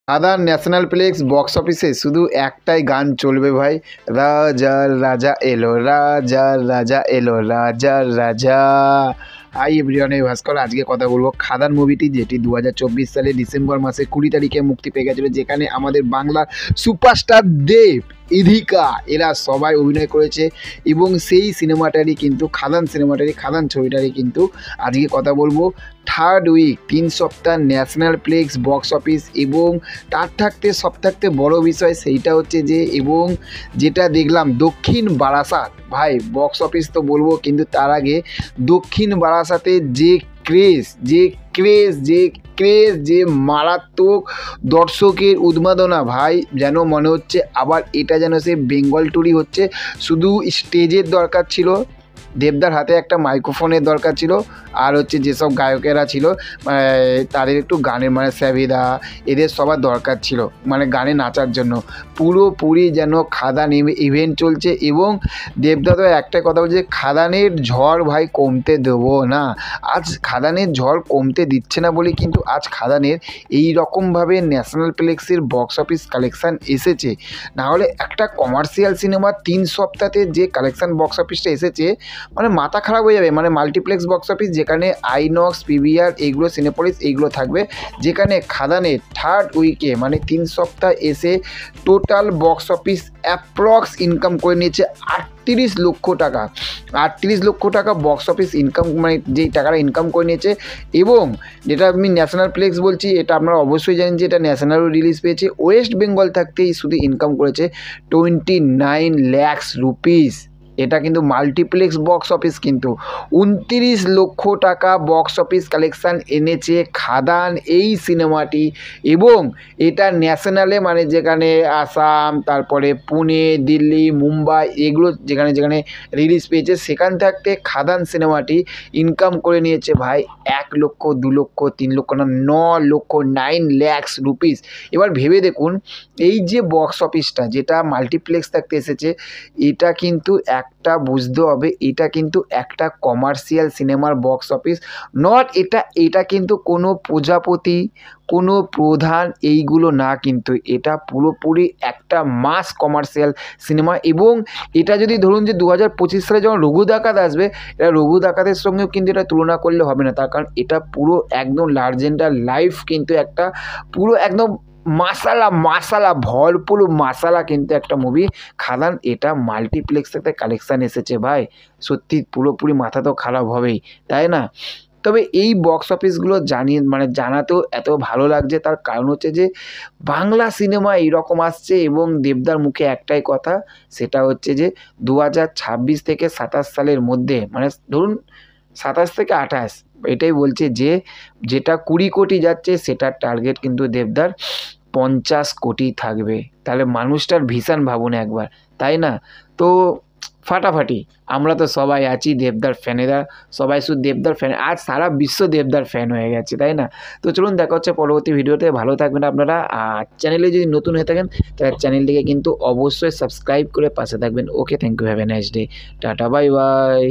খাদান national প্লেক্স box অফিসে শুধু একটাই গান চলবে ভাই, রাজার রাজা এলো, রাজার রাজা এলো, রাজার রাজা। হাই এভরিওয়ান, এই ভাস্কর। আজকে কথা বলবো খাদান মুভিটি, যেটি 2024 সালে ডিসেম্বর মাসে 20 তারিখে মুক্তি পেয়ে গেছিলো, যেখানে আমাদের বাংলার সুপারস্টার দেব, ইধিকা এরা সবাই অভিনয় করেছে। এবং সেই সিনেমাটারই কিন্তু খাদান খাদান ছবিটারই কিন্তু আজকে কথা বলবো। থার্ড উইক 3 সপ্তাহ ন্যাশনাল প্লেক্স বক্স অফিস, এবং তার থাকতে বড় বিষয় সেইটা হচ্ছে যে, এবং যেটা দেখলাম দক্ষিণ বারাসাত ভাই বক্স অফিস তো বলবো, কিন্তু তার আগে দক্ষিণ বারাসাতে যে ক্রেজ যে মারাত্মক দর্শকের উন্মাদনা ভাই, যেন মনে হচ্ছে আবার এটা যেন সে বেঙ্গল ট্যুরই হচ্ছে। শুধু স্টেজের দরকার ছিল, দেবদার হাতে একটা মাইক্রোফোনের দরকার ছিল, আর হচ্ছে যেসব গায়কেরা ছিল তাদের একটু গানের স্যাভিদা এদের সবার দরকার ছিল গানে নাচার জন্য। পুরোপুরি যেন খাদান ইভেন্ট চলছে। এবং দেবদা তো একটাই কথা বলছে, খাদানের ঝড় ভাই কমতে দেবো না। আজ খাদানের ঝড় কমতে দিচ্ছে না বলে কিন্তু আজ খাদানের এই রকমভাবে ন্যাশনাল প্লেক্সের বক্স অফিস কালেকশান এসেছে। নাহলে একটা কমার্শিয়াল সিনেমার 3 সপ্তাহে যে কালেকশান বক্স অফিসটা এসেছে, মাথা খারাপ হয়ে যাবে। মাল্টিপ্লেক্স বক্স অফিস, যেখানে আইনক্স, পিভিআর এইগুলো, সিনেপলিস এইগুলো থাকবে, যেখানে খাদানের থার্ড উইকে 3 সপ্তাহ এসে total box office approx income করে নিয়েছে 38 লক্ষ টাকা। 38 লক্ষ টাকা বক্স অফিস ইনকাম, যেই টাকাটা ইনকাম করে নিয়েছে। এবং যেটা আমি ন্যাশনাল প্লেক্স বলছি, এটা আপনারা অবশ্যই জানেন যে এটা ন্যাশনালও রিলিজ পেয়েছে। ওয়েস্ট বেঙ্গল থাকতেই শুধু ইনকাম করেছে 29 লাখ রুপিস। এটা কিন্তু মাল্টিপ্লেক্স বক্স অফিস কিন্তু 29 লক্ষ টাকা বক্স অফিস কালেকশান এনেছে খাদান এই সিনেমাটি। এবং এটা ন্যাশনালে যেখানে আসাম, তারপরে পুনে, দিল্লি, মুম্বাই এগুলো যেখানে রিলিজ পেয়েছে, সেখান থাকতে খাদান সিনেমাটি ইনকাম করে নিয়েছে ভাই 1 লক্ষ, 2 লক্ষ, 3 লক্ষ না, 9 লক্ষ, 9 লাখ রুপিস। এবার ভেবে দেখুন, এই যে বক্স অফিসটা যেটা মাল্টিপ্লেক্স থাকতে এসেছে, এটা কিন্তু একটা বুঝতে হবে, এটা কিন্তু একটা কমার্শিয়াল সিনেমার বক্স অফিস নট। এটা কিন্তু কোনো প্রজাপতি, কোনো প্রধান এইগুলো না, কিন্তু এটা পুরোপুরি একটা মাস কমার্শিয়াল সিনেমা। এবং এটা যদি ধরুন যে 2025 সালে যখন রঘু ডাকাত আসবে, এটা রঘু ডাকাতের সঙ্গেও কিন্তু এটা তুলনা করলে হবে না। তার কারণ এটা পুরো একদম লার্জেন্ডার লাইফ, কিন্তু একটা পুরো একদম মাসালা ভরপুর মাসালা কিন্তু একটা মুভি খাদান। এটা মাল্টিপ্লেক্স থেকে কালেকশান এসেছে ভাই, সত্যি পুরোপুরি মাথা তো খারাপ হবেই, তাই না? তবে এই বক্স অফিসগুলো জানাতেও এত ভালো লাগছে, তার কারণ হচ্ছে যে বাংলা সিনেমা এইরকম আসছে। এবং দেবদার মুখে একটাই কথা, সেটা হচ্ছে যে 2026 থেকে 27 সালের মধ্যে, ধরুন 27 থেকে 28, এটাই বলছে যে যেটা 20 কোটি যাচ্ছে, সেটার টার্গেট কিন্তু দেবদার 50 কোটি থাকবে। তাহলে মানুষটার ভীষণ ভাবুন একবার, তাই না? তো ফাটাফাটি, আমরা তো সবাই আছি দেবদার ফ্যানেরা, সবাই শুধু দেবদার ফ্যান, আজ সারা বিশ্ব দেবদার ফ্যান হয়ে গেছে, তাই না? তো চলুন, দেখা হচ্ছে পরবর্তী ভিডিওতে। ভালো থাকবেন আপনারা। আর চ্যানেলে যদি নতুন হয়ে থাকেন, তাহলে চ্যানেলটিকে কিন্তু অবশ্যই সাবস্ক্রাইব করে পাশে থাকবেন। Okay, thank you, have a nice day, tata, bye by.